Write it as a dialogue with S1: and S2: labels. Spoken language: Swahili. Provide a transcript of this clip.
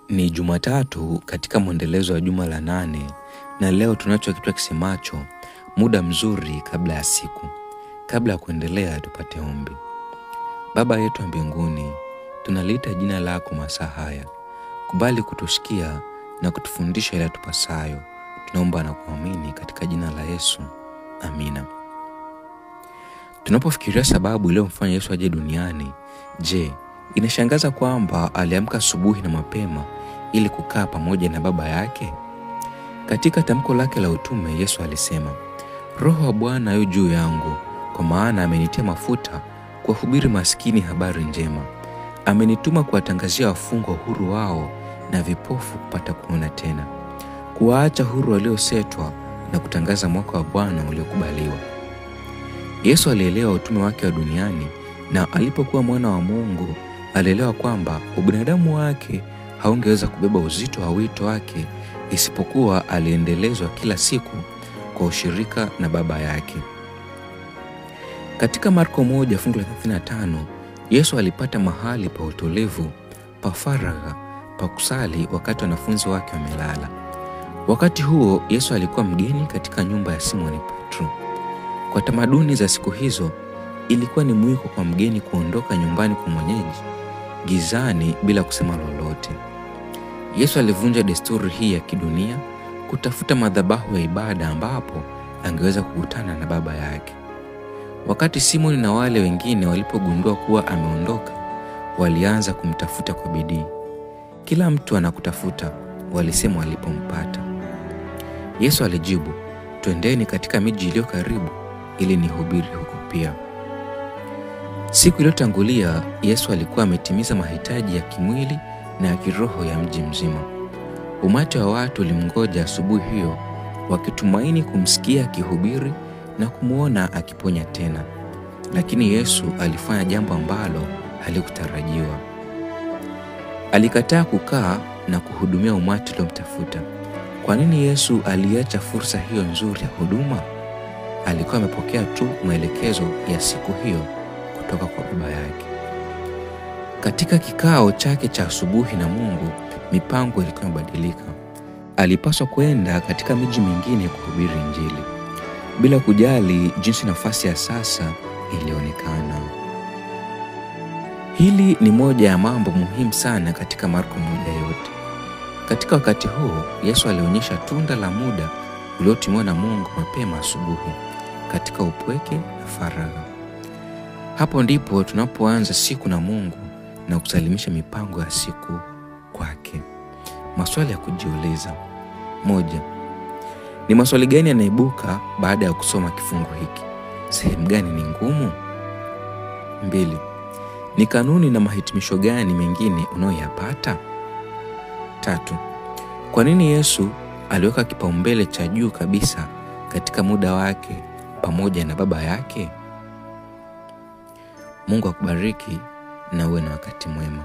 S1: Ni Jumatatu katika mwendelezo wa juma la 8 na leo tunacho kichwa kisemacho muda mzuri kabla ya siku. Kabla ya kuendelea tupate ombi. Baba yetu wa mbinguni, tunaliita jina lako masaa haya. Kubali kutusikia na kutufundisha ile tupasayo. Tunaomba na kuamini katika jina la Yesu. Amina. Tunapofikiria sababu iliyomfanya Yesu aje duniani, je, inashangaza kwamba aliamka asubuhi na mapema ili kukaa pamoja na Baba yake? Katika tamko lake la utume, Yesu alisema, Roho wa Bwana yu juu yangu, kwa maana amenitia mafuta kuwahubiri maskini habari njema. Amenituma kuwatangazia wafungwa uhuru wao na vipofu kupata kuona tena, kuwaacha huru waliosetwa na kutangaza mwaka wa Bwana uliokubaliwa. Yesu alielewa utume wake wa duniani, na alipokuwa mwana wa Mungu alielewa kwamba ubinadamu wake haungeweza kubeba uzito wa wito wake isipokuwa aliendelezwa kila siku kwa ushirika na Baba yake. Katika Marko 1:35, Yesu alipata mahali pa utulivu, pa faragha, pa kusali wakati wanafunzi wake wamelala. Wakati huo Yesu alikuwa mgeni katika nyumba ya Simoni Petro. Kwa tamaduni za siku hizo, ilikuwa ni mwiko kwa mgeni kuondoka nyumbani kwa mwenyeji gizani bila kusema lolote. Yesu alivunja desturi hii ya kidunia kutafuta madhabahu ya ibada ambapo angeweza kukutana na Baba yake. Wakati Simoni na wale wengine walipogundua kuwa ameondoka, walianza kumtafuta kwa bidii. Kila mtu anakutafuta, walisema walipompata. Yesu alijibu, twendeni katika miji iliyo karibu ili nihubiri huko pia. Siku iliyotangulia Yesu alikuwa ametimiza mahitaji ya kimwili na ya kiroho ya mji mzima. Umati wa watu ulimngoja asubuhi hiyo wakitumaini kumsikia akihubiri na kumuona akiponya tena. Lakini Yesu alifanya jambo ambalo halikutarajiwa. Alikataa kukaa na kuhudumia umati uliomtafuta. Kwa nini Yesu aliacha fursa hiyo nzuri ya huduma? Alikuwa amepokea tu maelekezo ya siku hiyo kutoka kwa Baba yake. Katika kikao chake cha asubuhi na Mungu, mipango ilikuwa imebadilika. Alipaswa kwenda katika miji mingine kuhubiri Injili, bila kujali jinsi nafasi ya sasa ilionekana. Hili ni moja ya mambo muhimu sana katika Marko 1 yote. Katika wakati huo, Yesu alionyesha tunda la muda uliotumiwa na Mungu mapema asubuhi, katika upweke na faragha. Hapo ndipo tunapoanza siku na Mungu na kusalimisha mipango ya siku kwake. Maswali ya kujiuliza. 1. Ni maswali gani yanaibuka baada ya kusoma kifungu hiki? Sehemu gani ni ngumu? 2. Ni kanuni na mahitimisho gani mengine unayoyapata? 3. Kwa nini Yesu aliweka kipaumbele cha juu kabisa katika muda wake pamoja na Baba yake? Mungu akubariki na uwe na wakati mwema.